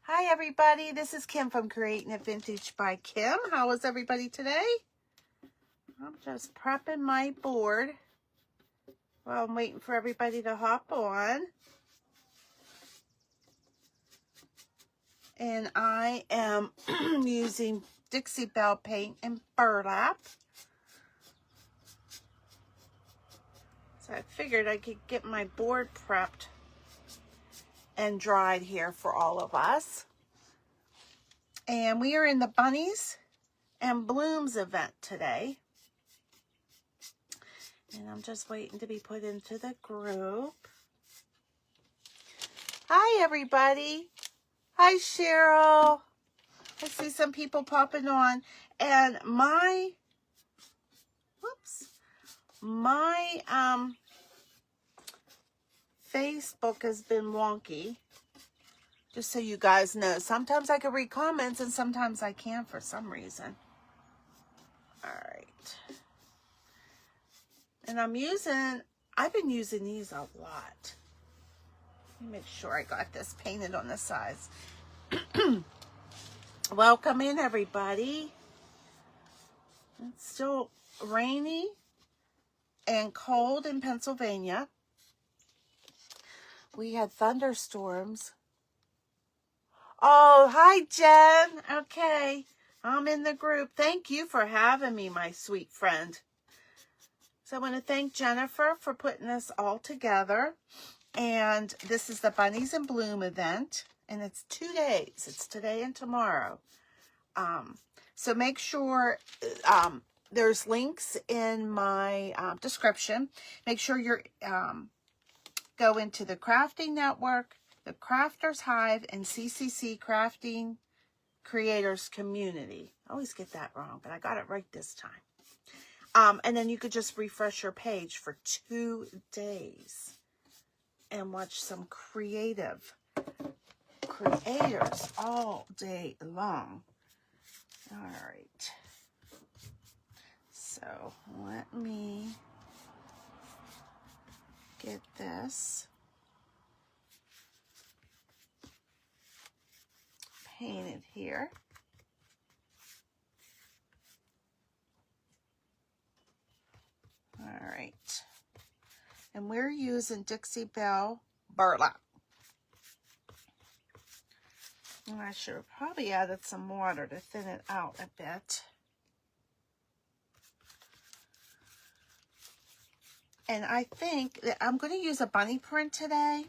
Hi everybody, this is Kim from Creating It Vintage by Kim. How is everybody today? I'm just prepping my board while I'm waiting for everybody to hop on. And I am using Dixie Belle paint and burlap. So I figured I could get my board prepped and dried here for all of us. And we are in the Bunnies and Blooms event today. And I'm just waiting to be put into the group. Hi, everybody. Hi, Cheryl. I see some people popping on. And my Facebook has been wonky. Just so you guys know. Sometimes I can read comments and sometimes I can't for some reason. All right. And I've been using these a lot. Let me make sure I got this painted on the sides. Welcome in, everybody. It's still rainy and cold in Pennsylvania. We had thunderstorms. Oh, hi, Jen. Okay, I'm in the group. Thank you for having me, my sweet friend. So I want to thank Jennifer for putting this all together. And this is the Bunnies in Bloom event. And it's 2 days. It's today and tomorrow. So make sure there's links in my description. Make sure you're go into the Crafting Network, the Crafters Hive, and CCC Crafting Creators Community. I always get that wrong, but I got it right this time. And then you could just refresh your page for 2 days and watch some creative creators all day long. All right. So let me get this painted here. All right. And we're using Dixie Belle burlap. And I should have probably added some water to thin it out a bit. And I think that I'm going to use a bunny print today.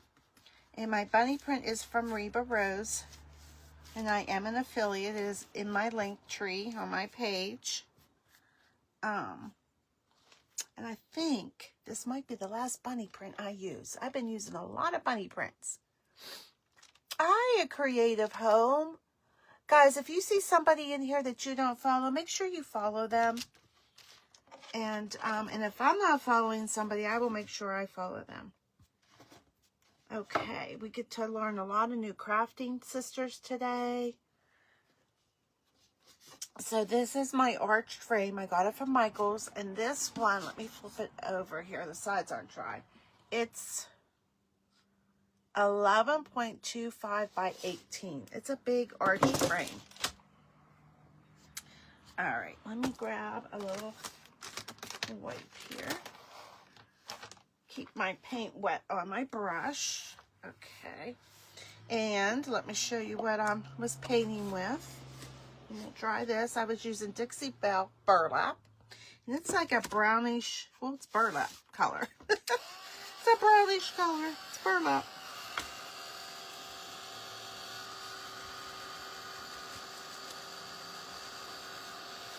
And my bunny print is from Reba Rose. And I am an affiliate. It is in my link tree on my page. And I think this might be the last bunny print I use. I've been using a lot of bunny prints. Hi, A Creative Home. Guys, if you see somebody in here that you don't follow, make sure you follow them. And if I'm not following somebody, I will make sure I follow them. Okay, we get to learn a lot of new crafting sisters today. So this is my arched frame. I got it from Michael's. And this one, let me flip it over here. The sides aren't dry. It's 11.25 by 18. It's a big arched frame. All right, let me grab a little wipe here. Keep my paint wet on my brush. Okay. And let me show you what I was painting with. I'm going to dry this. I was using Dixie Belle burlap. And it's like a brownish, well, it's burlap color. It's a brownish color. It's burlap.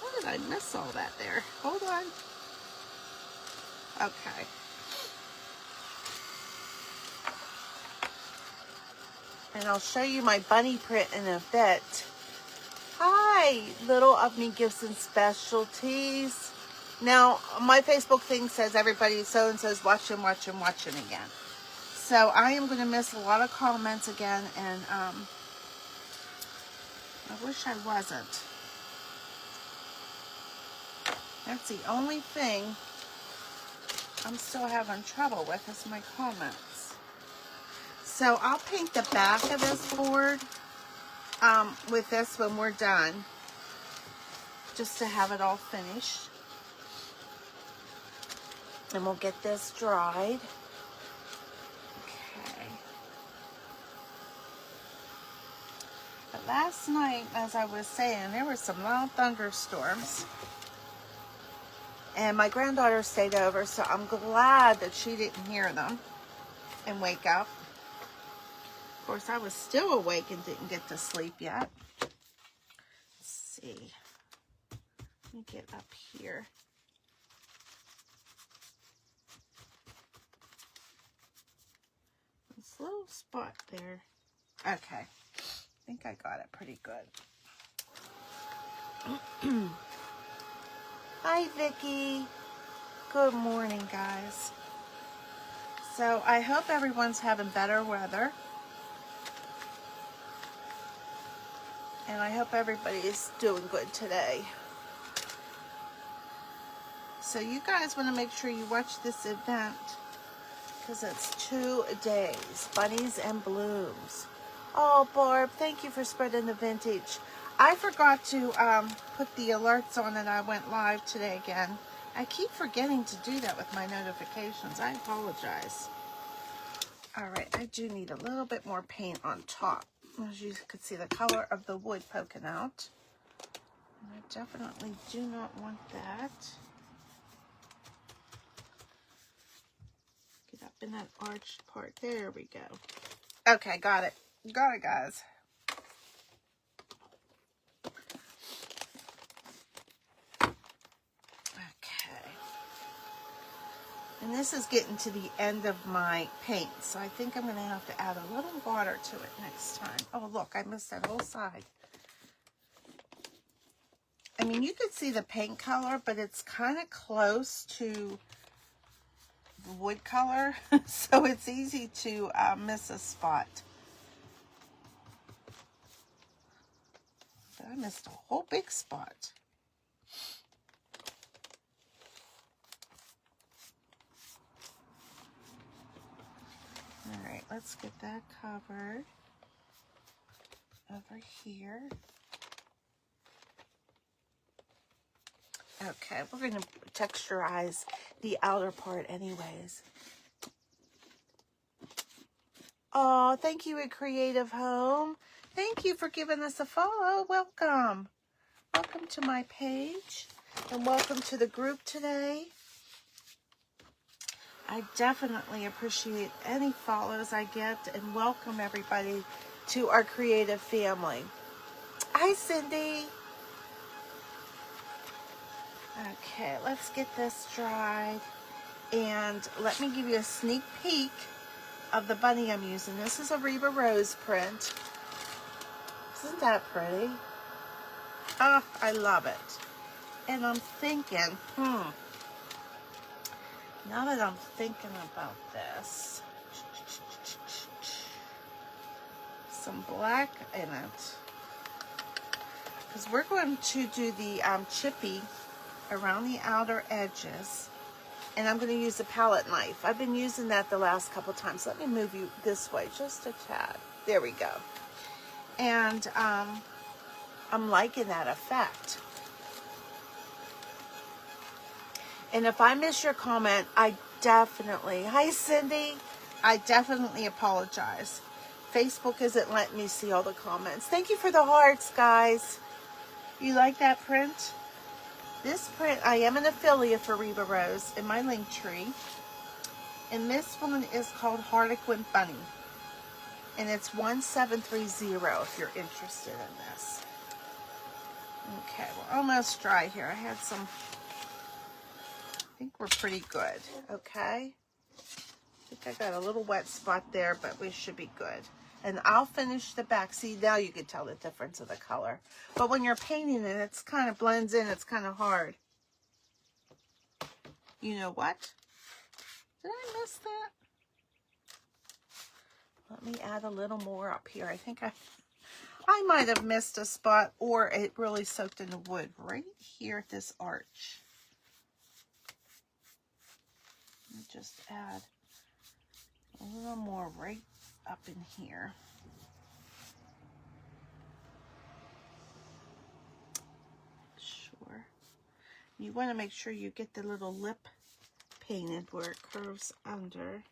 How did I miss all that there? Hold on. Okay. And I'll show you my bunny print in a bit. Hi, Little of Me Gibson Specialties. Now, my Facebook thing says everybody so-and-so's watching again. So I am going to miss a lot of comments again, and I wish I wasn't. That's the only thing I'm still having trouble with is my comments. So I'll paint the back of this board. with this when we're done, just to have it all finished. And we'll get this dried. Okay. But last night, as I was saying, there were some loud thunderstorms. And my granddaughter stayed over, so I'm glad that she didn't hear them and wake up. Of course, I was still awake and didn't get to sleep yet. Let's see. Let me get up here. This little spot there. Okay. I think I got it pretty good. Hi, Vicki. Good morning, guys. So I hope everyone's having better weather. And I hope everybody is doing good today. So you guys want to make sure you watch this event, because it's 2 days, Bunnies and Blooms. Oh, Barb, thank you for spreading the vintage. I forgot to put the alerts on that I went live today again. I keep forgetting to do that with my notifications. I apologize. All right, I do need a little bit more paint on top. As you can see, the color of the wood poking out. And I definitely do not want that. Get up in that arched part. There we go. Okay, got it. Got it, guys. Okay. And this is getting to the end of my paint, so I think I'm going to have to add a little water to it next time. Oh, look, I missed that whole side. I mean, you could see the paint color, but it's kind of close to the wood color, so it's easy to miss a spot. But I missed a whole big spot. All right, let's get that covered over here. Okay, we're going to texturize the outer part anyways. Oh, thank you, A Creative Home. Thank you for giving us a follow. Welcome. Welcome to my page and welcome to the group today. I definitely appreciate any follows I get and welcome everybody to our creative family. Hi, Cindy. Okay, let's get this dried. And let me give you a sneak peek of the bunny I'm using. This is a Reba Rose print. Isn't that pretty? Oh, I love it. And I'm thinking, now that I'm thinking about this, some black in it, because we're going to do the chippy around the outer edges, and I'm going to use a palette knife. I've been using that the last couple times. Let me move you this way just a tad. There we go. And I'm liking that effect. And if I miss your comment, hi Cindy, I definitely apologize. Facebook isn't letting me see all the comments. Thank you for the hearts, guys. You like that print? This print, I am an affiliate for Reba Rose in my link tree. And this one is called Harlequin Bunny. And it's 1730 if you're interested in this. Okay, we're almost dry here. I had some... I think we're pretty good, okay? I think I got a little wet spot there, but we should be good. And I'll finish the back. See, now you can tell the difference of the color. But when you're painting it, it's kind of blends in. It's kind of hard. You know what? Did I miss that? Let me add a little more up here. I think I might have missed a spot, or it really soaked in the wood right here at this arch. Let me just add a little more right up in here. You want to make sure you get the little lip painted where it curves under.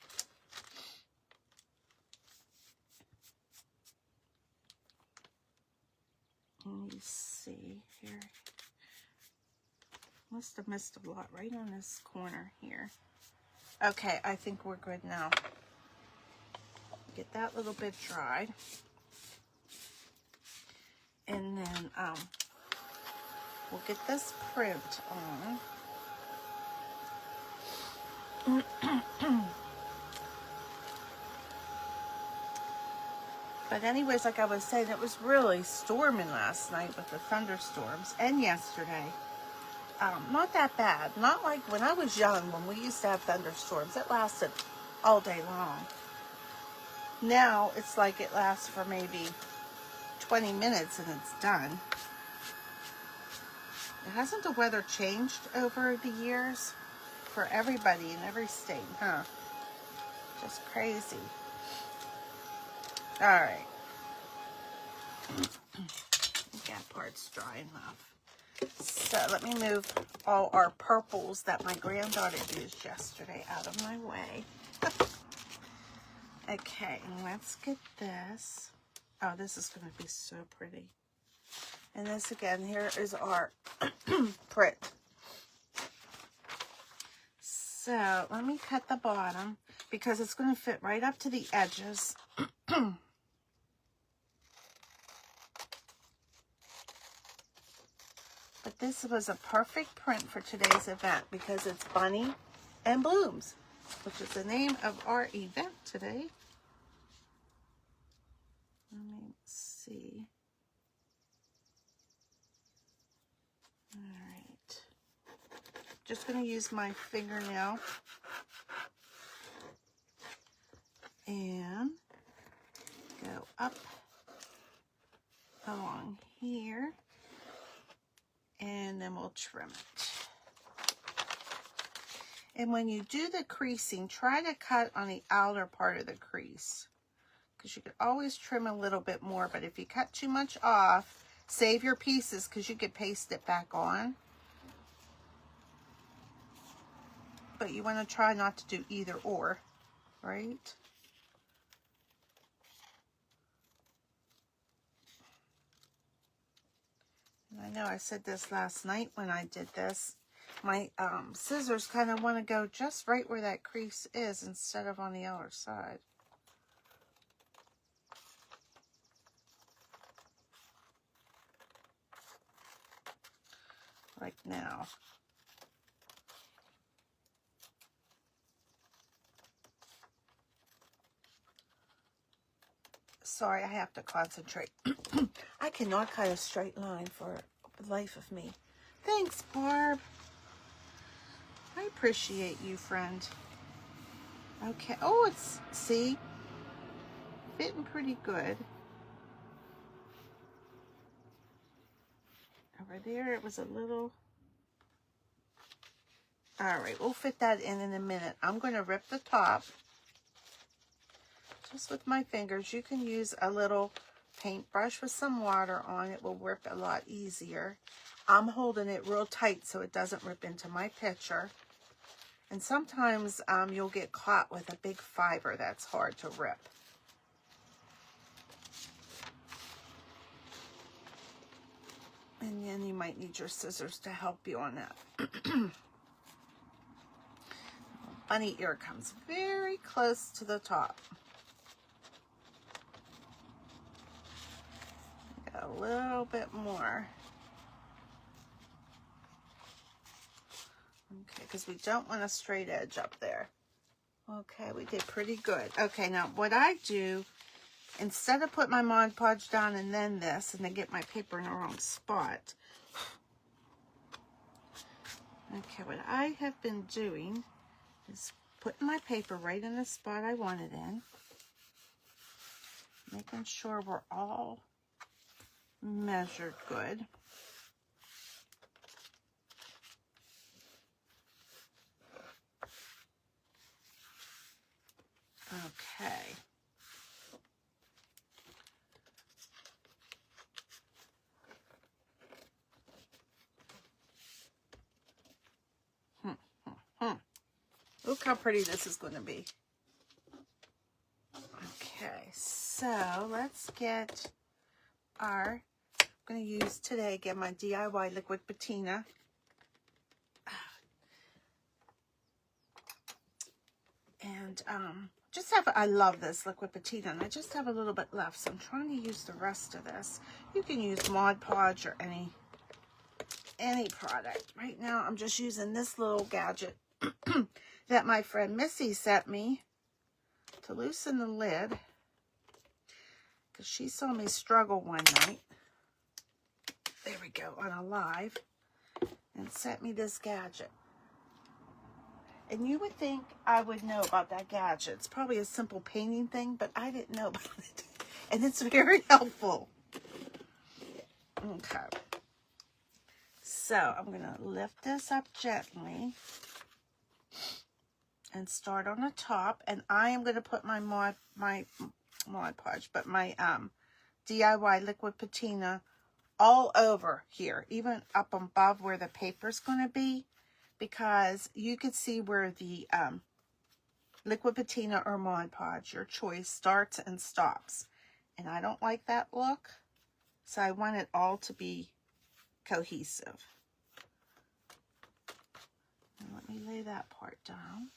Let me see here. Must have missed a lot right on this corner here. Okay, I think we're good now. Get that little bit dried. And then we'll get this print on. But anyways, like I was saying, it was really storming last night with the thunderstorms, and yesterday. Not that bad. Not like when I was young, when we used to have thunderstorms. It lasted all day long. Now, it's like it lasts for maybe 20 minutes and it's done. Hasn't the weather changed over the years? For everybody in every state, huh? Just crazy. Alright. That part's dry enough. So let me move all our purples that my granddaughter used yesterday out of my way. Okay, and let's get this. Oh, this is going to be so pretty. And this again, here is our print. So let me cut the bottom because it's going to fit right up to the edges. But this was a perfect print for today's event because it's Bunny and Blooms, which is the name of our event today. Let me see. All right. Just going to use my fingernail and go up along here. And then we'll trim it. And when you do the creasing, try to cut on the outer part of the crease, because you could always trim a little bit more, but if you cut too much off, save your pieces because you could paste it back on. But you want to try not to do either or, right? I know I said this last night when I did this. My scissors kind of want to go just right where that crease is instead of on the other side. Like now. Sorry, I have to concentrate. I cannot cut a straight line for the life of me. Thanks, Barb. I appreciate you, friend. Okay. Oh, it's, see, fitting pretty good. Over there, it was a little. All right, we'll fit that in a minute. I'm going to rip the top. Just with my fingers. You can use a little paintbrush with some water on it. Will rip a lot easier. I'm holding it real tight so it doesn't rip into my picture. And sometimes you'll get caught with a big fiber that's hard to rip. And then you might need your scissors to help you on that. Bunny ear comes very close to the top. A little bit more. Okay, because we don't want a straight edge up there. Okay, we did pretty good. Okay, now what I do, instead of put my Mod Podge down and then this, and then get my paper in the wrong spot. Okay, what I have been doing is putting my paper right in the spot I want it in. Making sure we're all measured good. Okay. Look how pretty this is going to be. Okay, so let's get our, I'm going to use today, get my DIY liquid patina. And just have, I love this liquid patina, and I just have a little bit left, so I'm trying to use the rest of this. You can use Mod Podge or any product. Right now, I'm just using this little gadget that my friend Missy sent me to loosen the lid, because she saw me struggle one night. There we go, on a live, and sent me this gadget. And you would think I would know about that gadget. It's probably a simple painting thing, but I didn't know about it. And it's very helpful. Okay. So I'm going to lift this up gently and start on the top. And I am going to put my Mod Podge, but my DIY liquid patina all over here, even up above where the paper's going to be, because you could see where the liquid patina or Mod Podge, your choice, starts and stops. And I don't like that look, so I want it all to be cohesive. And let me lay that part down.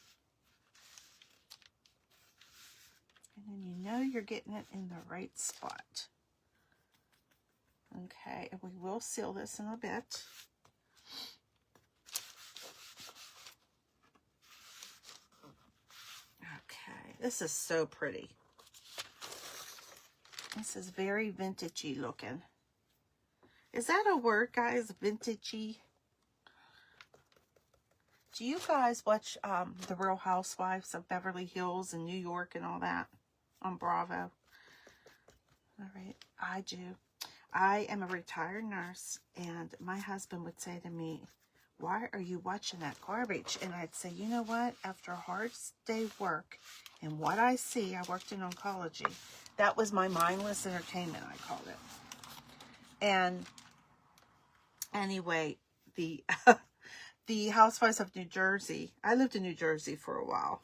And then you know you're getting it in the right spot. Okay, and we will seal this in a bit. Okay, this is so pretty. This is very vintagey looking. Is that a word, guys? Vintagey? Do you guys watch The Real Housewives of Beverly Hills and New York and all that on Bravo? All right, I do. I am a retired nurse, and my husband would say to me, "Why are you watching that garbage?" And I'd say, you know what? After a hard day work and what I see, I worked in oncology. That was my mindless entertainment, I called it. And anyway, the Housewives of New Jersey, I lived in New Jersey for a while,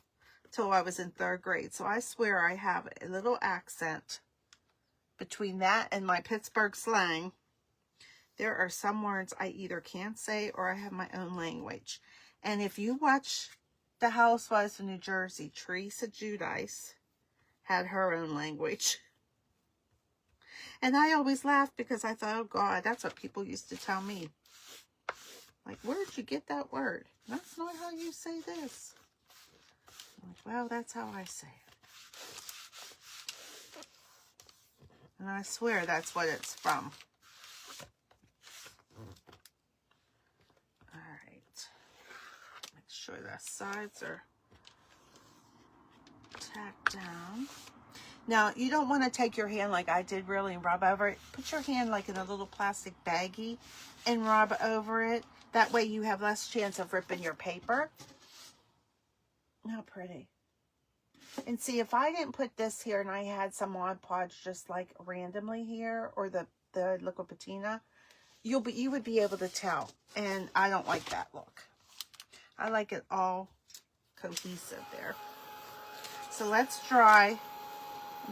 till I was in 3rd grade. So I swear I have a little accent between that and my Pittsburgh slang. There are some words I either can't say or I have my own language. And if you watch The Housewives of New Jersey, Teresa Giudice had her own language. And I always laughed because I thought, oh God, that's what people used to tell me. Like, where did you get that word? That's not how you say this. I'm like, well, that's how I say it. And I swear that's what it's from. All right. Make sure the sides are tacked down. Now, you don't want to take your hand like I did really and rub over it. Put your hand like in a little plastic baggie and rub over it. That way you have less chance of ripping your paper. How pretty. And see, if I didn't put this here and I had some Mod Podge just like randomly here, or the liquid patina, you would be able to tell. And I don't like that look. I like it all cohesive there. So let's dry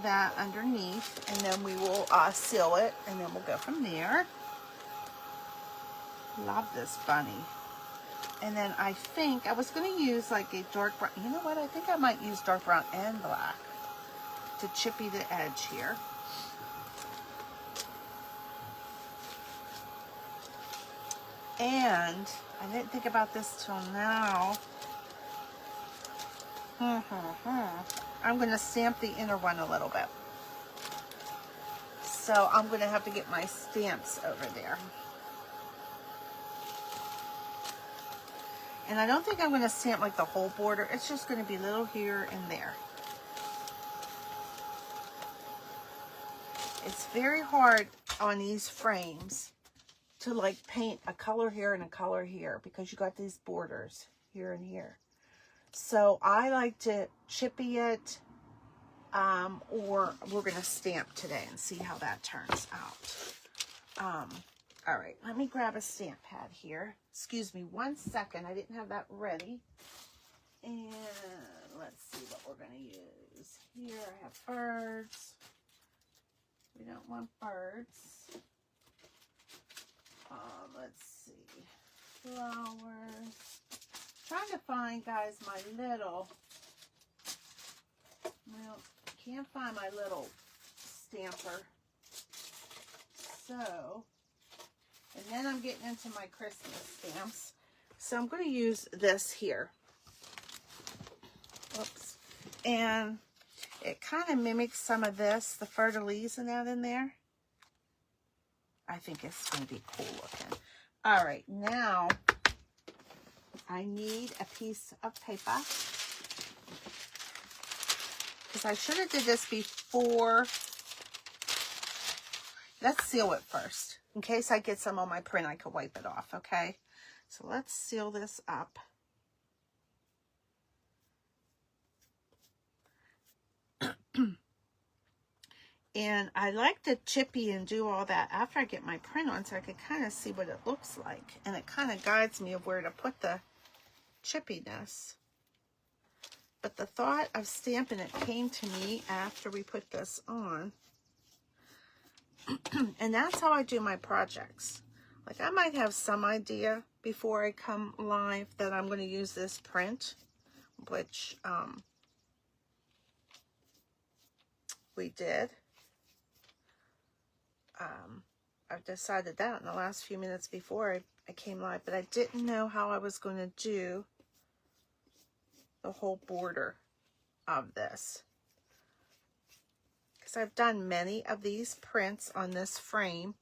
that underneath, and then we will seal it, and then we'll go from there. Love this bunny. And then I think I was going to use like a dark brown. You know what? I think I might use dark brown and black to chippy the edge here. And I didn't think about this till now. I'm going to stamp the inner one a little bit. So I'm going to have to get my stamps over there. And I don't think I'm going to stamp like the whole border. It's just going to be little here and there. It's very hard on these frames to like paint a color here and a color here, because you got these borders here and here. So I like to chippy it, or we're going to stamp today and see how that turns out. All right, let me grab a stamp pad here. Excuse me 1 second. I didn't have that ready. And let's see what we're going to use. Here I have birds. We don't want birds. Let's see. Flowers. Trying to find, guys, my little, well, can't find my little stamper. So, and then I'm getting into my Christmas stamps. So I'm going to use this here. Oops. And it kind of mimics some of this, the fleur-de-lis and that in there. I think it's going to be cool looking. All right, now I need a piece of paper. Because I should have did this before. Let's seal it first. In case I get some on my print, I could wipe it off, okay? So let's seal this up. And I like to chippy and do all that after I get my print on so I can kind of see what it looks like. And it kind of guides me of where to put the chippiness. But the thought of stamping it came to me after we put this on. And that's how I do my projects. Like I might have some idea before I come live that I'm going to use this print, which we did. I've decided that in the last few minutes before I came live, but I didn't know how I was going to do the whole border of this. Because I've done many of these prints on this frame,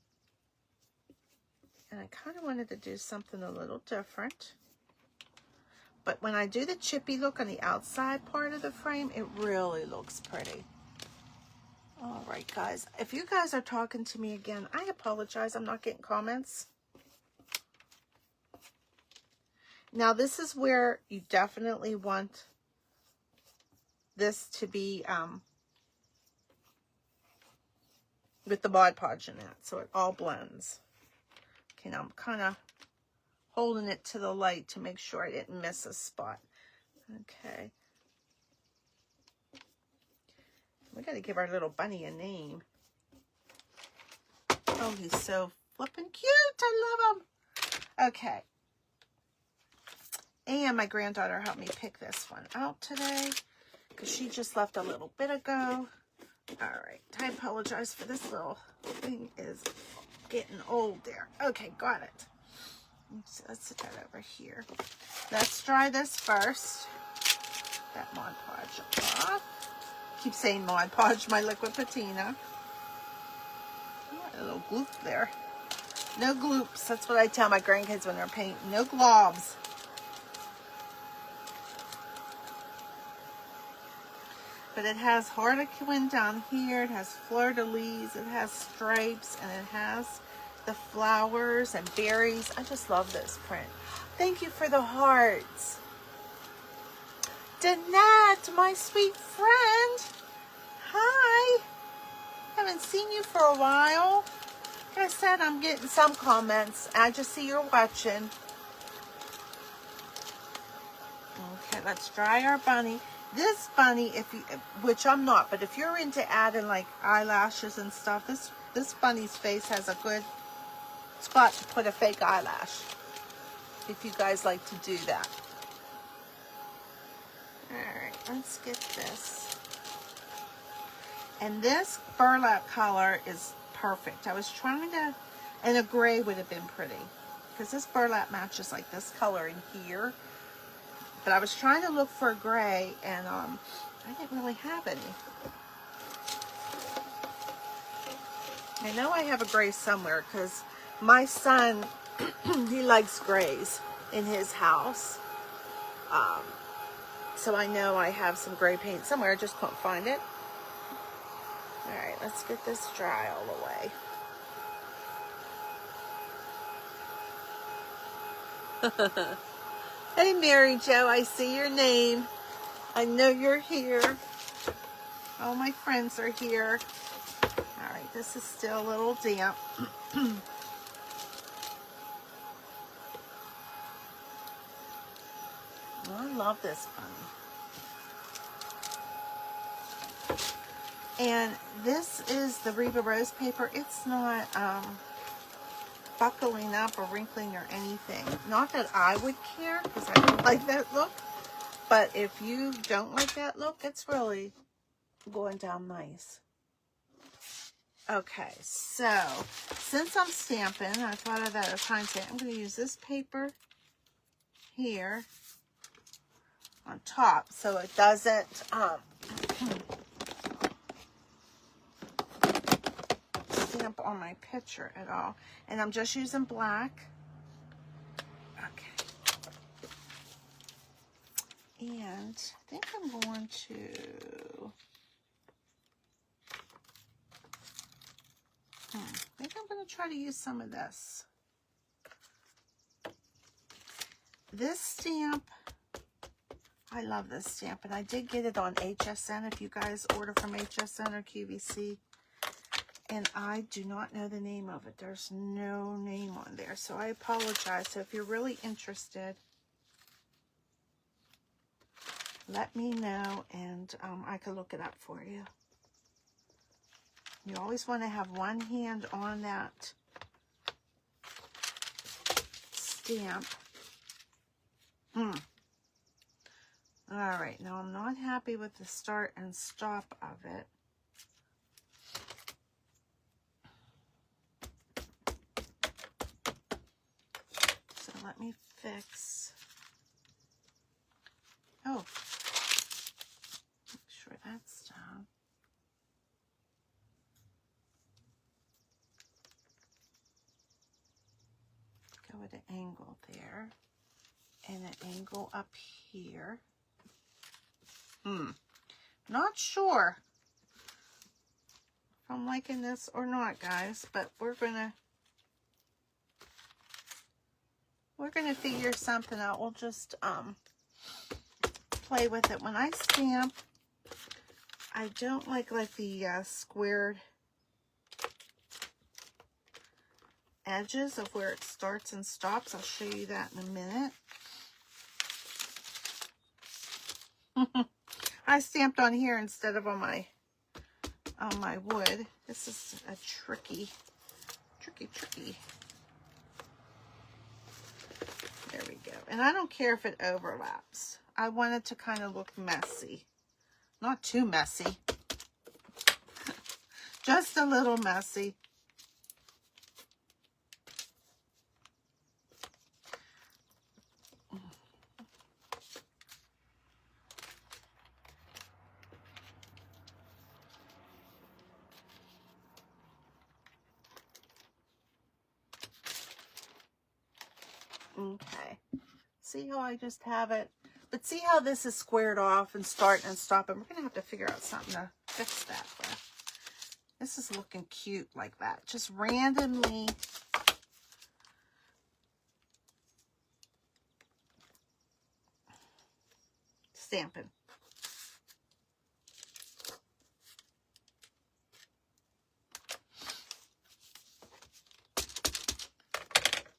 and I kind of wanted to do something a little different. But when I do the chippy look on the outside part of the frame, it really looks pretty. All right, guys. If you guys are talking to me again, I apologize. I'm not getting comments. Now, this is where you definitely want this to be with the Mod Podge in that, so it all blends. Okay, now I'm kind of holding it to the light to make sure I didn't miss a spot. Okay. We got to give our little bunny a name. Oh, he's so flippin' cute. I love him. Okay. And my granddaughter helped me pick this one out today because she just left a little bit ago. All right. I apologize for this little thing is getting old there. Okay, got it. So let's set that over here. Let's dry this first. That Mod Podge off. Keep saying Mod Podge, my liquid patina. A little gloop there. No gloops. That's what I tell my grandkids when they're painting. No globs. But it has harlequin down here. It has fleur-de-lis. It has stripes. And it has the flowers and berries. I just love this print. Thank you for the hearts. Danette, my sweet friend. Hi. Haven't seen you for a while. Like I said, I'm getting some comments. I just see you're watching. Okay, let's dry our bunny. This bunny, which I'm not, but if you're into adding like eyelashes and stuff, this bunny's face has a good spot to put a fake eyelash. If you guys like to do that. Alright, let's get this. And this burlap color is perfect. I was trying to, and a gray would have been pretty. Because this burlap matches like this color in here. But I was trying to look for a gray, and I didn't really have any. I know I have a gray somewhere, because my son, he likes grays in his house. So I know I have some gray paint somewhere. I just couldn't find it. All right, let's get this dry all the way. Hey, Mary Jo, I see your name. I know you're here. All my friends are here. All right, this is still a little damp. All love this bunny. And this is the Reba Rose paper. It's not buckling up or wrinkling or anything. Not that I would care, because I don't like that look. But if you don't like that look, it's really going down nice. Okay, so since I'm stamping, I thought of that at a time stamp. I'm going to use this paper here on top so it doesn't stamp on my picture at all. And I'm just using black. Okay. And I think I'm going to I think I'm going to try to use some of this. This stamp, I love this stamp, and I did get it on HSN if you guys order from HSN or QVC. And I do not know the name of it. There's no name on there, so I apologize. So if you're really interested, let me know, and I can look it up for you. You always want to have one hand on that stamp. All right, now I'm not happy with the start and stop of it. So let me fix. Oh, make sure that's down. Go with an angle there and an angle up here. Not sure if I'm liking this or not, guys, but we're gonna figure something out. We'll just play with it. When I stamp, I don't like the squared edges of where it starts and stops. I'll show you that in a minute. I stamped on here instead of on my wood. This is a tricky. There we go. And I don't care if it overlaps. I want it to kind of look messy. Not too messy. Just a little messy. Okay, see how I just have it, but see how this is squared off and start and stop, and we're gonna have to figure out something to fix that with. This is looking cute like that, just randomly stamping.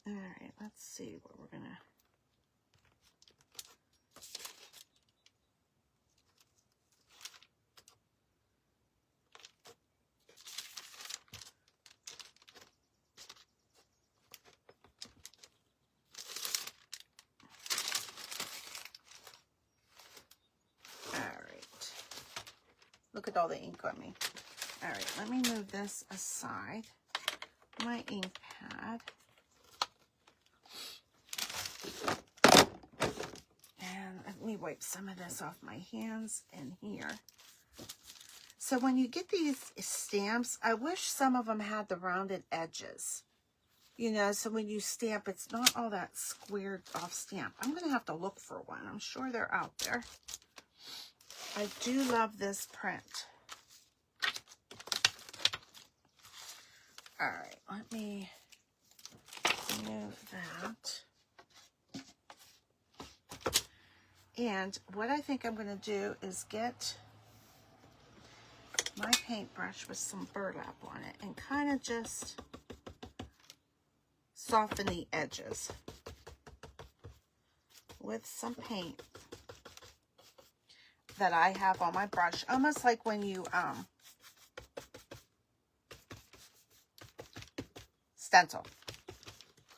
All right, let's see what we're gonna. All right, look at all the ink on me. All right, let me move this aside. My ink pad. And let me wipe some of this off my hands in here. So when you get these stamps, I wish some of them had the rounded edges. You know, so when you stamp, it's not all that squared off stamp. I'm going to have to look for one. I'm sure they're out there. I do love this print. All right, let me move that. And what I think I'm going to do is get my paintbrush with some burlap on it and kind of just soften the edges with some paint. that I have on my brush. Almost like when you stencil.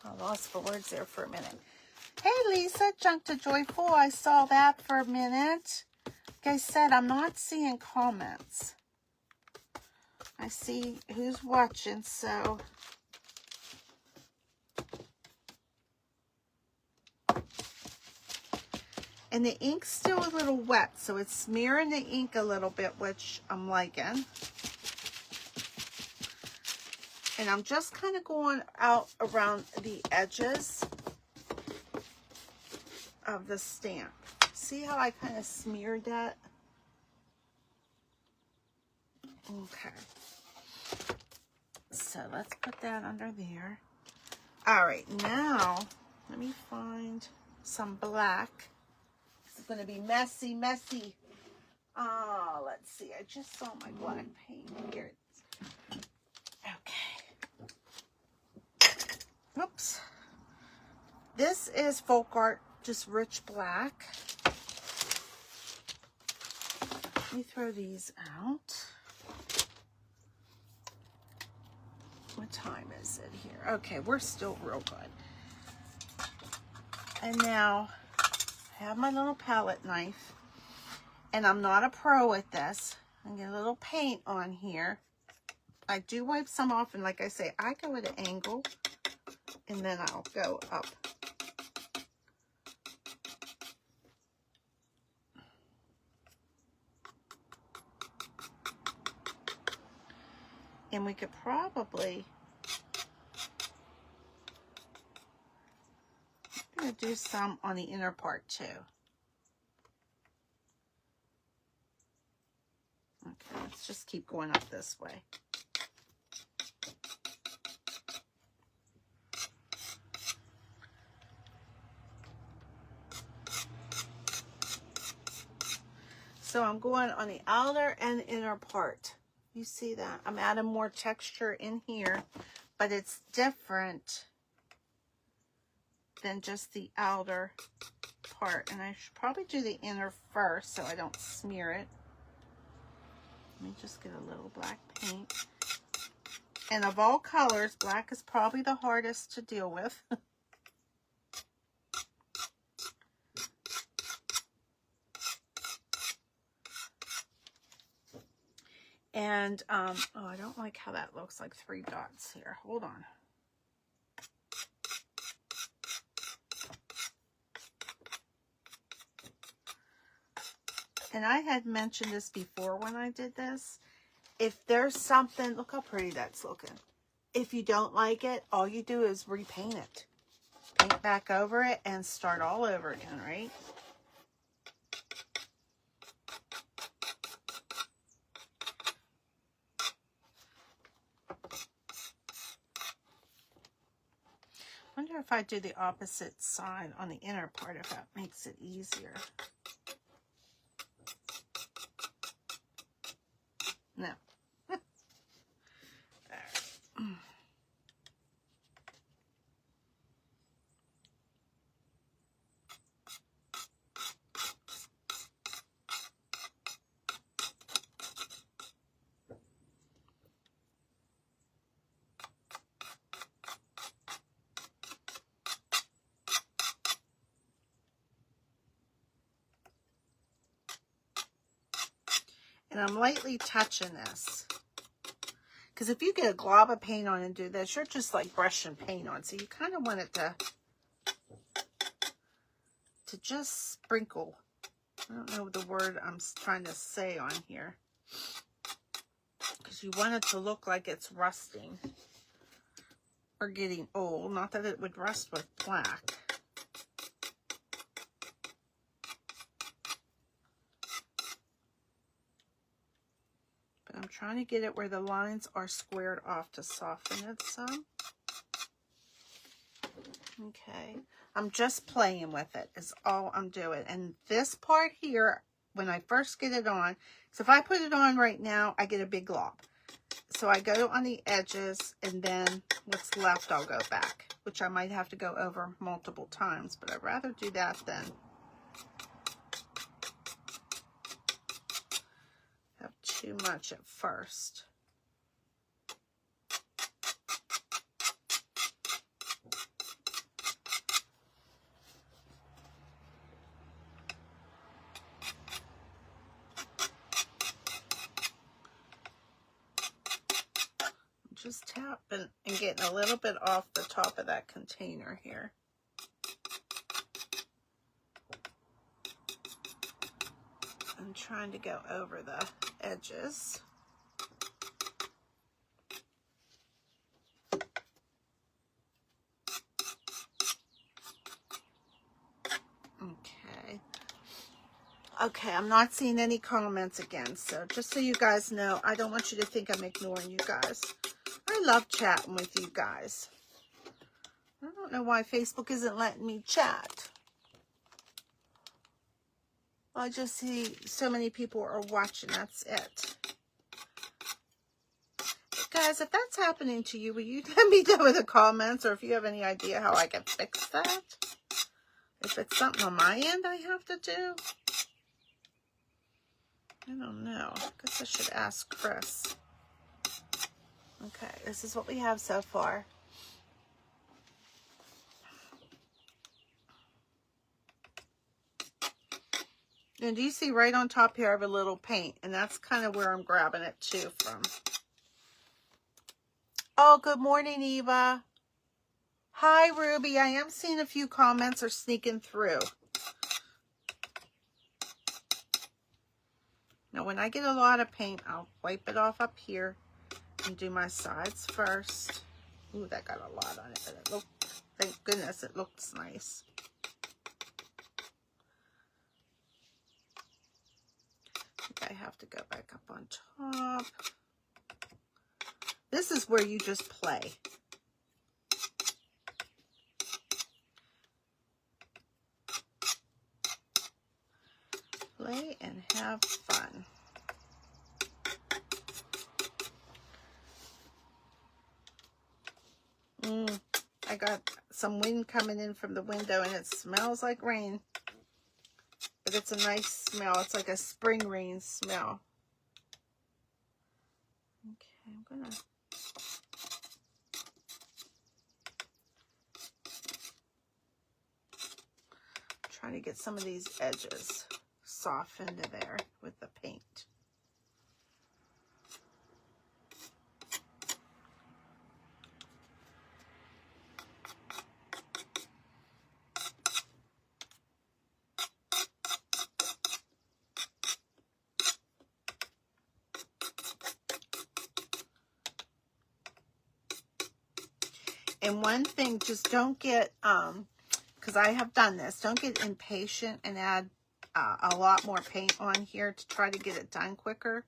I lost for words there for a minute. Hey Lisa, Junk to Joyful. I saw that for a minute. Like I said, I'm not seeing comments. I see who's watching, so. And the ink's still a little wet, so it's smearing the ink a little bit, which I'm liking. And I'm just kind of going out around the edges of the stamp. See how I kind of smeared that? Okay. So let's put that under there. All right, now let me find some black. It's going to be messy, messy. Oh, let's see. I just saw my black paint here. Okay. Oops. This is Folk Art, just rich black. Let me throw these out. What time is it here? Okay, we're still real good. And now I have my little palette knife, and I'm not a pro at this. I get a little paint on here. I do wipe some off, and like I say, I go at an angle, and then I'll go up. And we could probably do some on the inner part too. Okay, let's just keep going up this way. So I'm going on the outer and inner part. You see that? I'm adding more texture in here, but it's different than just the outer part. And I should probably do the inner first so I don't smear it. Let me just get a little black paint. And of all colors, black is probably the hardest to deal with. And, oh, I don't like how that looks like 3 dots here. Hold on. And I had mentioned this before when I did this. If there's something, look how pretty that's looking. If you don't like it, all you do is repaint it. Paint back over it and start all over again, right? Wonder if I do the opposite side on the inner part, if that makes it easier. No. All right. And I'm lightly touching this. Because if you get a glob of paint on and do this, you're just like brushing paint on. So you kind of want it to just sprinkle. I don't know the word I'm trying to say on here. Because you want it to look like it's rusting. Or getting old. Not that it would rust with black. I'm trying to get it where the lines are squared off to soften it some. Okay. I'm just playing with it is all I'm doing. And this part here, when I first get it on, so if I put it on right now, I get a big glob. So I go on the edges, and then what's left I'll go back, which I might have to go over multiple times, but I'd rather do that than have too much at first. Just tapping and getting a little bit off the top of that container here. I'm trying to go over the edges. Okay, I'm not seeing any comments again, so just so you guys know, I don't want you to think I'm ignoring you guys. I love chatting with you guys. I don't know why Facebook isn't letting me chat. I just see so many people are watching, that's it. Guys, if that's happening to you, will you let me know in the comments, or if you have any idea how I can fix that? If it's something on my end I have to do? I don't know. I guess I should ask Chris. Okay, this is what we have so far. And do you see right on top here I have a little paint, and that's kind of where I'm grabbing it too from. Oh, good morning, Eva. Hi, Ruby. I am seeing a few comments are sneaking through. Now, when I get a lot of paint, I'll wipe it off up here and do my sides first. Ooh, that got a lot on it, but it looked, thank goodness, it looks nice. I think I have to go back up on top. This is where you just play. Play and have fun. I got some wind coming in from the window and it smells like rain. But it's a nice smell. It's like a spring rain smell. Okay, I'm gonna... try to get some of these edges softened there with the paint. And one thing, just don't get, because I have done this, don't get impatient and add a lot more paint on here to try to get it done quicker,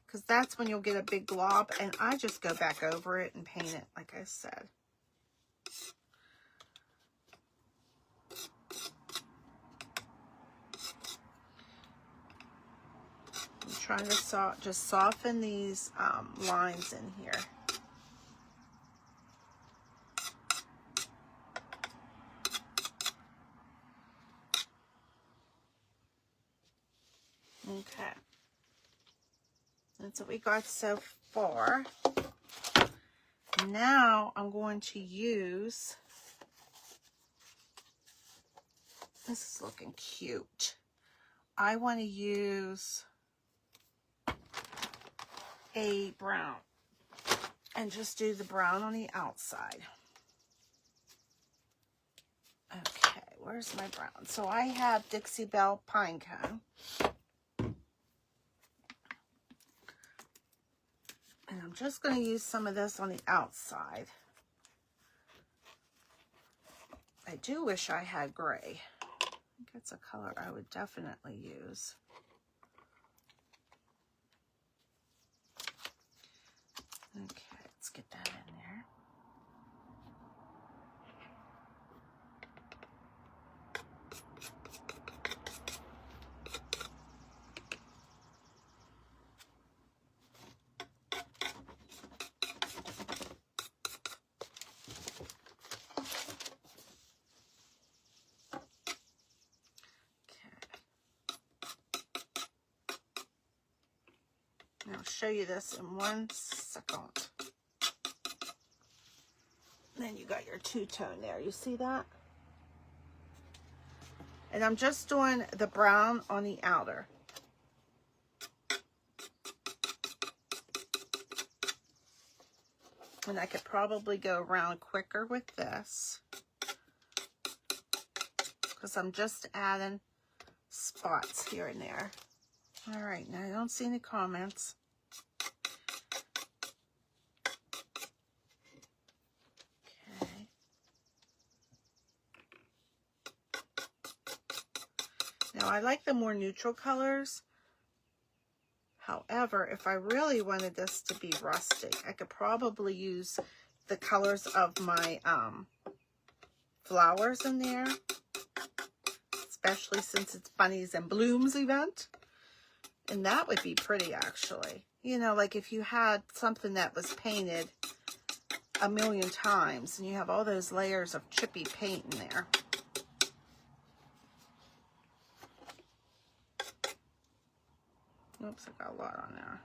because that's when you'll get a big glob, and I just go back over it and paint it, like I said. I'm trying to just soften these lines in here. Okay, that's what we got so far. Now I'm going to use, this is looking cute. I want to use a brown and just do the brown on the outside. Okay, where's my brown? So I have Dixie Belle Pine Cone. And I'm just going to use some of this on the outside. I do wish I had gray. I think it's a color I would definitely use. Okay, let's get that in there. show you this in 1 second. Then you got your two-tone there. You see that? And I'm just doing the brown on the outer. And I could probably go around quicker with this, because I'm just adding spots here and there. All right, now I don't see any comments. Okay. Now I like the more neutral colors. However, if I really wanted this to be rustic, I could probably use the colors of my flowers in there, especially since it's Bunnies and Blooms event. And that would be pretty, actually. You know, like if you had something that was painted a million times and you have all those layers of chippy paint in there. Oops, I got a lot on there.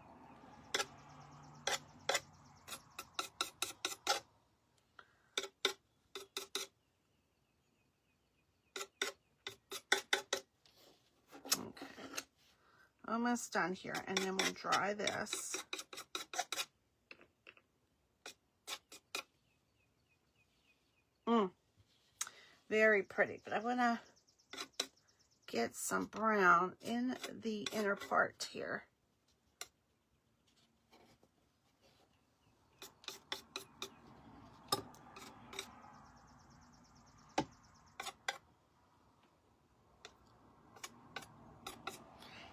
Okay. Almost done here, and then we'll dry this. Very pretty, but I want to get some brown in the inner part here.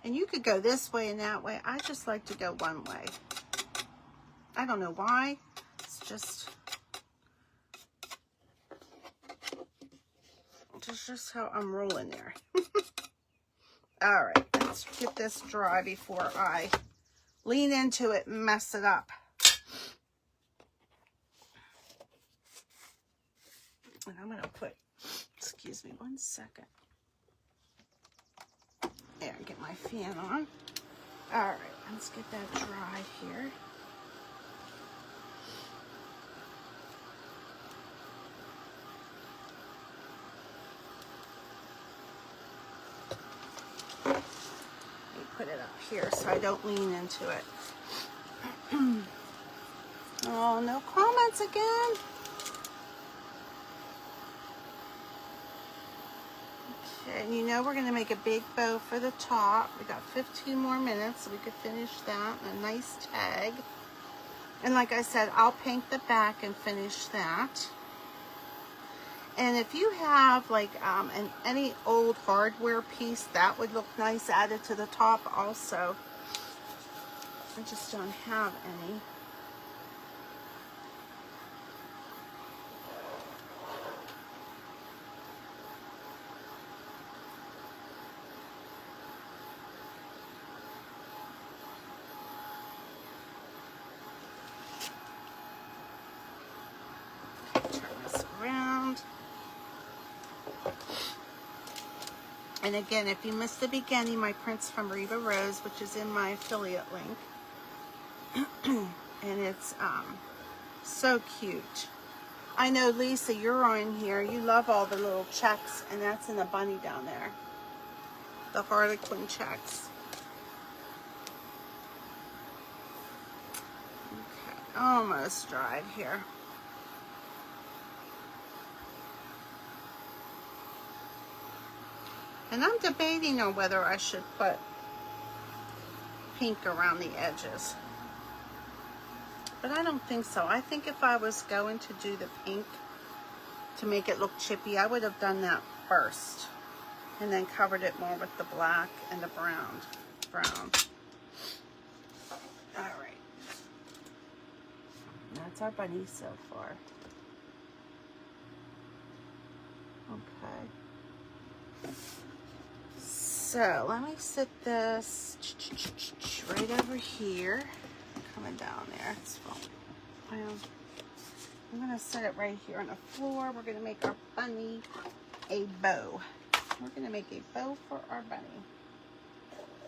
And you could go this way and that way. I just like to go one way. I don't know why. It's just how I'm rolling there. All right, let's get this dry before I lean into it and mess it up. And I'm going to put, excuse me 1 second. There, get my fan on. All right, let's get that dry here. Put it up here so I don't lean into it. Oh, no comments again. Okay, and you know we're going to make a big bow for the top. We got 15 more minutes so we could finish that. And a nice tag. And like I said, I'll paint the back and finish that. And if you have like any old hardware piece, that would look nice added to the top also. I just don't have any. Turn this around. And again, if you missed the beginning, my prints from Reva Rose, which is in my affiliate link. And it's so cute. I know, Lisa, you're on here. You love all the little checks, and that's in a bunny down there. The Harlequin checks. Okay, almost dried here. And I'm debating on whether I should put pink around the edges. But I don't think so. I think if I was going to do the pink to make it look chippy, I would have done that first. And then covered it more with the black and the brown. All right. That's our bunny so far. Okay. So let me sit this right over here. Coming down there. It's fine. I'm going to set it right here on the floor. We're going to make our bunny a bow. We're going to make a bow for our bunny.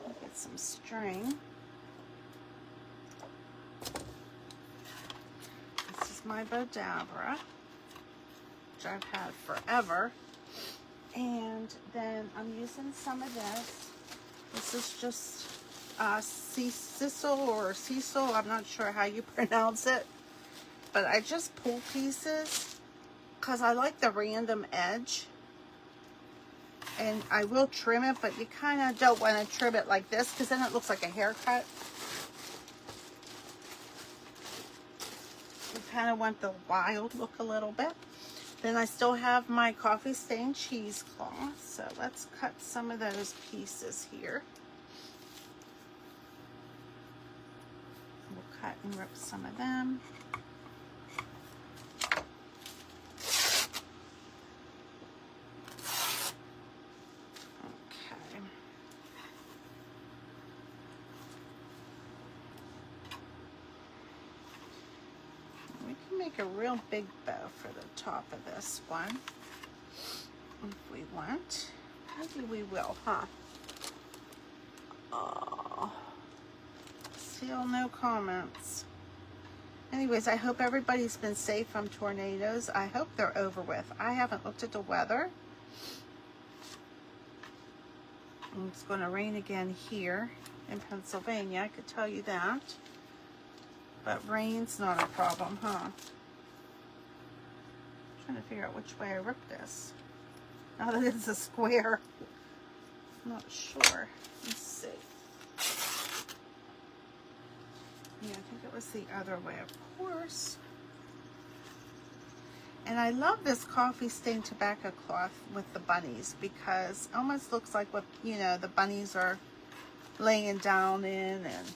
We'll get some string. is my Bodabra, which I've had forever. And then I'm using some of this. This is just Cecil, I'm not sure how you pronounce it. But I just pull pieces because I like the random edge. And I will trim it, but you kind of don't want to trim it like this because then it looks like a haircut. You kind of want the wild look a little bit. Then I still have my coffee stain cheesecloth. So let's cut some of those pieces here. We'll cut and rip some of them. Make a real big bow for the top of this one if we want. Maybe we will, huh? Oh, still no comments. Anyways, I hope everybody's been safe from tornadoes. I hope they're over with. I haven't looked at the weather. It's going to rain again here in Pennsylvania, I could tell you that. But rain's not a problem, huh? I'm trying to figure out which way I rip this. Now that it's a square. I'm not sure. Let's see. Yeah, I think it was the other way, of course. And I love this coffee stained tobacco cloth with the bunnies because it almost looks like what, you know, the bunnies are laying down in. And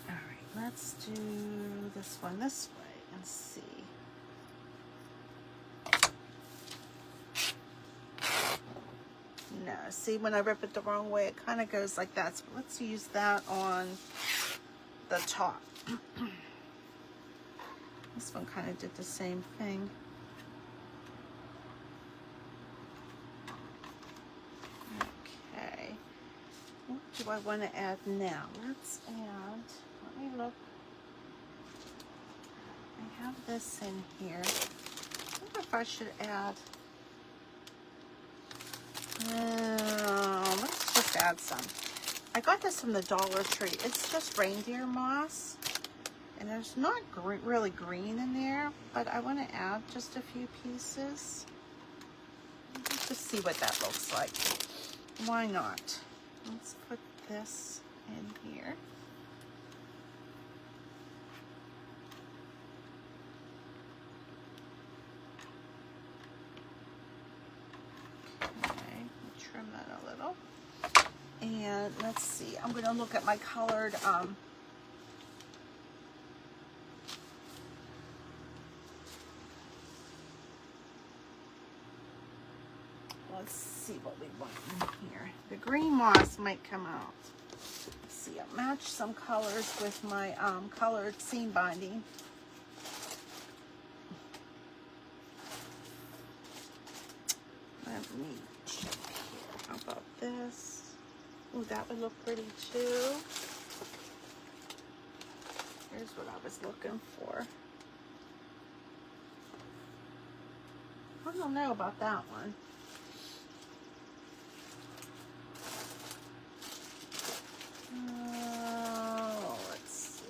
all right, let's do this one this way and see. No, see, when I rip it the wrong way, it kind of goes like that. So let's use that on the top. This one kind of did the same thing. Okay. What do I want to add now? Let's add, let me look. I have this in here. I wonder if I should add, let's just add some. I got this from the Dollar Tree. It's just reindeer moss. And there's not really green in there, but I want to add just a few pieces. Just see what that looks like. Why not? Let's put this in here. Okay, trim that a little. And let's see, I'm going to look at my colored let's see what we want in here. The green moss might come out. Let's see, I'll match some colors with my colored seam binding. Let me check here. How about this? Ooh, that would look pretty too. Here's what I was looking for. I don't know about that one. Let's see.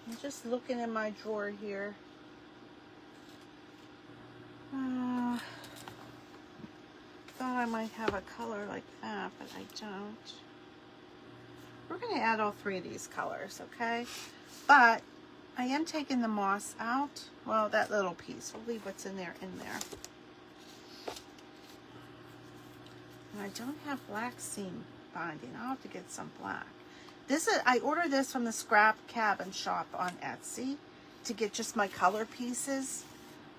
I'm just looking in my drawer here. Thought I might have a color like that, but I don't. We're going to add all three of these colors, okay? But I am taking the moss out. Well, that little piece. We'll leave what's in there in there. And I don't have black seam binding. I'll have to get some black. This is, I ordered this from the Scrap Cabin shop on Etsy to get just my color pieces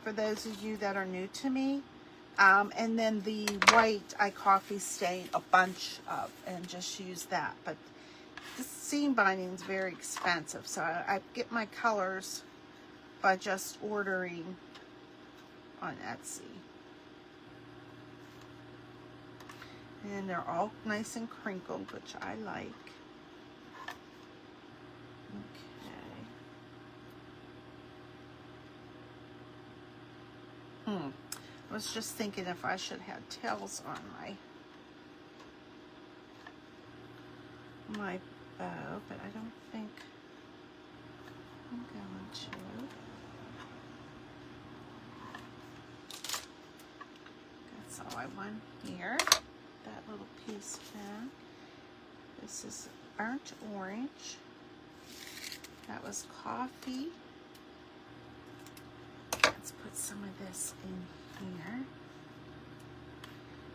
for those of you that are new to me. And then the white I coffee stained a bunch of and just use that. But this seam binding is very expensive, so I get my colors by just ordering on Etsy. And they're all nice and crinkled, which I like. was just thinking if I should have tails on my bow, but I don't think I'm going to. That's all I want here. That little piece back. This is burnt orange. That was coffee. Let's put some of this in here.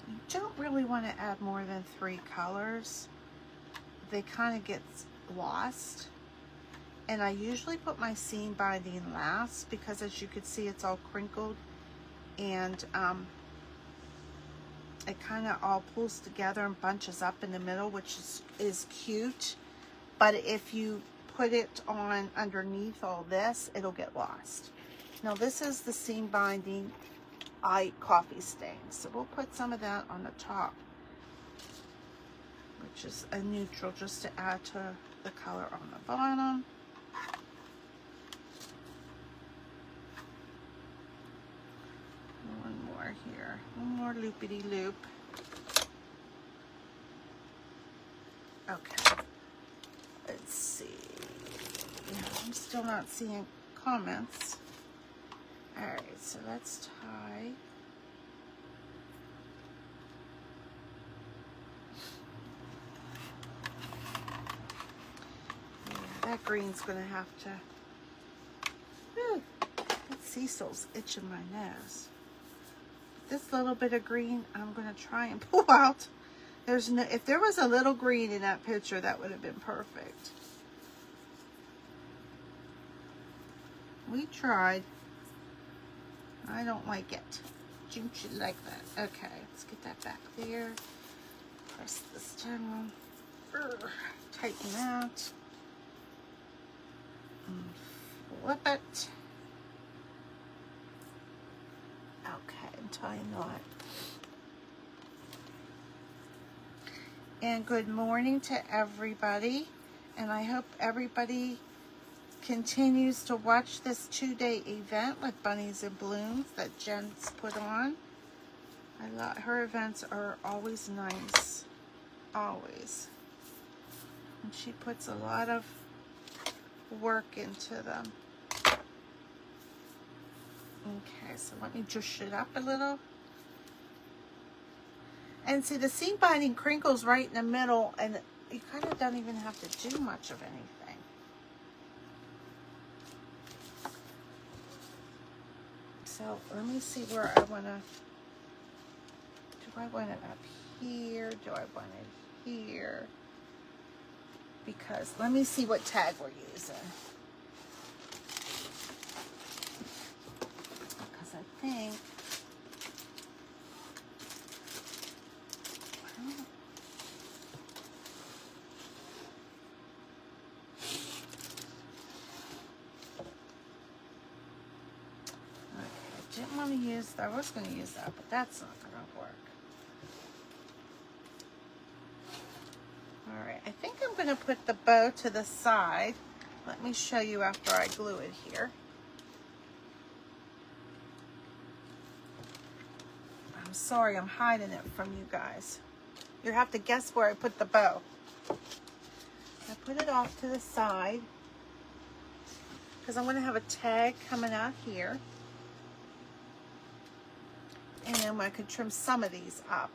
You don't really want to add more than 3 colors. They kind of get lost. And I usually put my seam binding last because, as you can see, it's all crinkled, and it kind of all pulls together and bunches up in the middle, which is cute. But if you put it on underneath all this, it'll get lost. Now this is the seam binding coffee stain, so we'll put some of that on the top, which is a neutral, just to add to the color on the bottom. One more here, one more loopity loop. Okay, let's see. I'm still not seeing comments. All right, so let's tie. Yeah, that green's gonna have to. Whew, that Cecil's itching my nose. This little bit of green, I'm gonna try and pull out. There's no. If there was a little green in that picture, that would have been perfect. We tried. I don't like it. Don't you like that? Okay, let's get that back there. Press this down. Tighten that. And flip it. Okay, and tie a knot. And good morning to everybody. And I hope everybody continues to watch this 2-day event with Bunnies and Blooms that Jen's put on. I love her events, are always nice, always, and she puts a lot of work into them. Okay, so let me juice it up a little. And see, the seam binding crinkles right in the middle, and you kind of don't even have to do much of anything. So let me see where I want to. Do I want it up here? Do I want it here? Because let me see what tag we're using. Because I think. I was going to use that, but that's not going to work. All right, I think I'm going to put the bow to the side. Let me show you after I glue it here. I'm sorry, I'm hiding it from you guys. You have to guess where I put the bow. I put it off to the side because I'm going to have a tag coming out here. And then I could trim some of these up.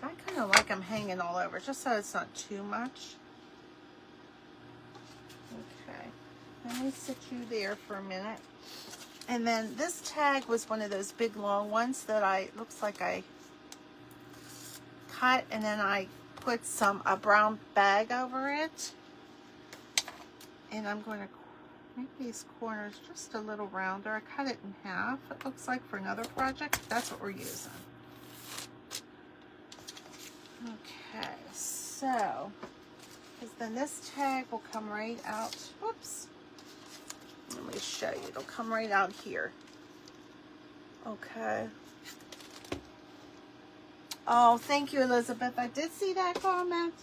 I kind of like them hanging all over, just so it's not too much. Okay, let me sit you there for a minute. And then this tag was one of those big long ones that looks like I cut, and then I put a brown bag over it. And I'm going to make these corners just a little rounder. I cut it in half, it looks like, for another project. That's what we're using. Okay, so, because then this tag will come right out. Whoops. Let me show you. It'll come right out here. Okay. Oh, thank you, Elizabeth. I did see that comment.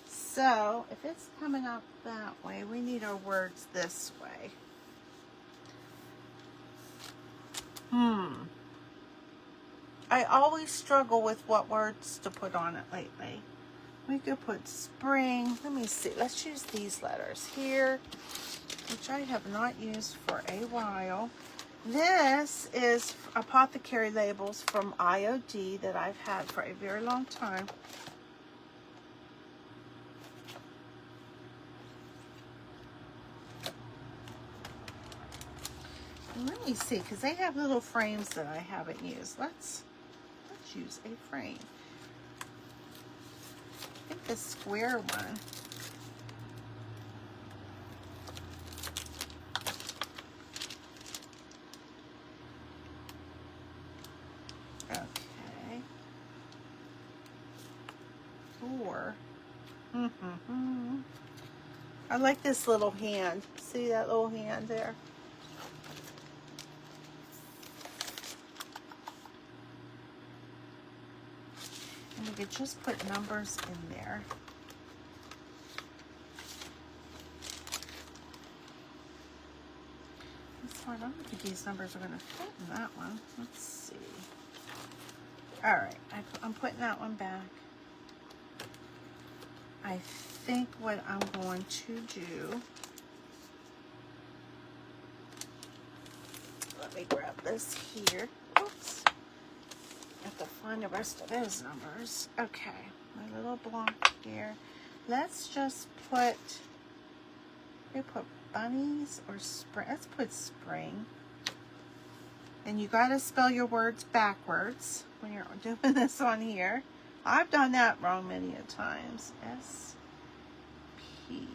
So, if it's coming out that way, we need our words this way. I always struggle with what words to put on it lately. We could put spring. Let me see. Let's use these letters here, which I have not used for a while. This is apothecary labels from IOD that I've had for a very long time. Let me see, because they have little frames that I haven't used. Let's use a frame. I think the square one. Okay. Or, I like this little hand. See that little hand there? And we could just put numbers in there. That's fine. I don't think these numbers are going to fit in that one. Let's see. All right. I'm putting that one back. I think what I'm going to do, let me grab this here. Oops. Have to find the rest of those numbers. Okay, my little block here. Let's just put, we put bunnies or spring. Let's put spring. And you got to spell your words backwards when you're doing this on here. I've done that wrong many a times. S-P.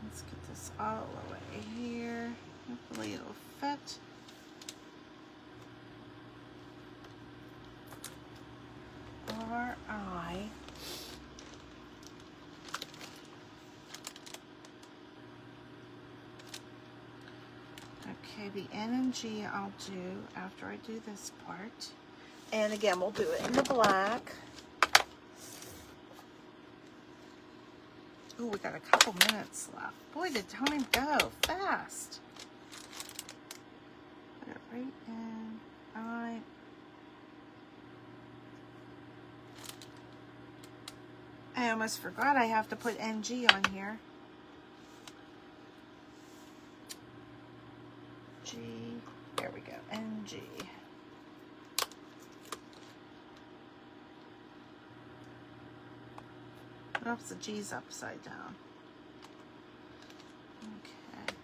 Let's get this all the way here. Hopefully it'll fit. R-I. Okay, the N and G I'll do after I do this part. And again, we'll do it in the black. Oh, we got a couple minutes left. Boy, did time go fast. Put it right in. I almost forgot I have to put NG on here. G, there we go, NG. Oops, the G's upside down. Okay.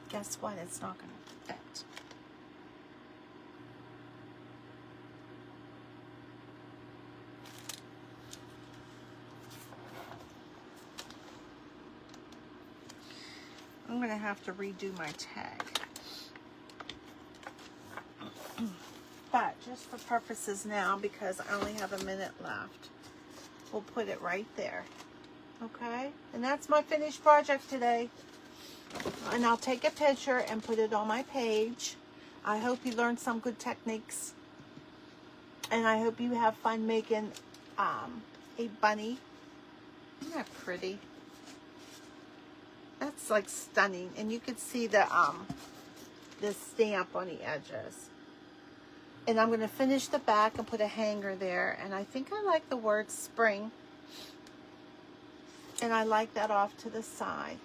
Guess what? It's not going to fit. I'm going to have to redo my tag. But just for purposes now, because I only have a minute left, we'll put it right there. Okay? And that's my finished project today. And I'll take a picture and put it on my page. I hope you learned some good techniques. And I hope you have fun making a bunny. Isn't that pretty? That's like stunning. And you can see the stamp on the edges. And I'm going to finish the back and put a hanger there. And I think I like the word spring. And I like that off to the side.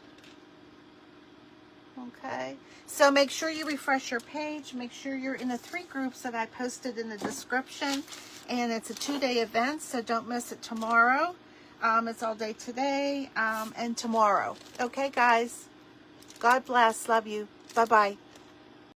Okay. So make sure you refresh your page. Make sure you're in the 3 groups that I posted in the description. And it's a 2-day event, so don't miss it tomorrow. It's all day today and tomorrow. Okay, guys. God bless. Love you. Bye-bye.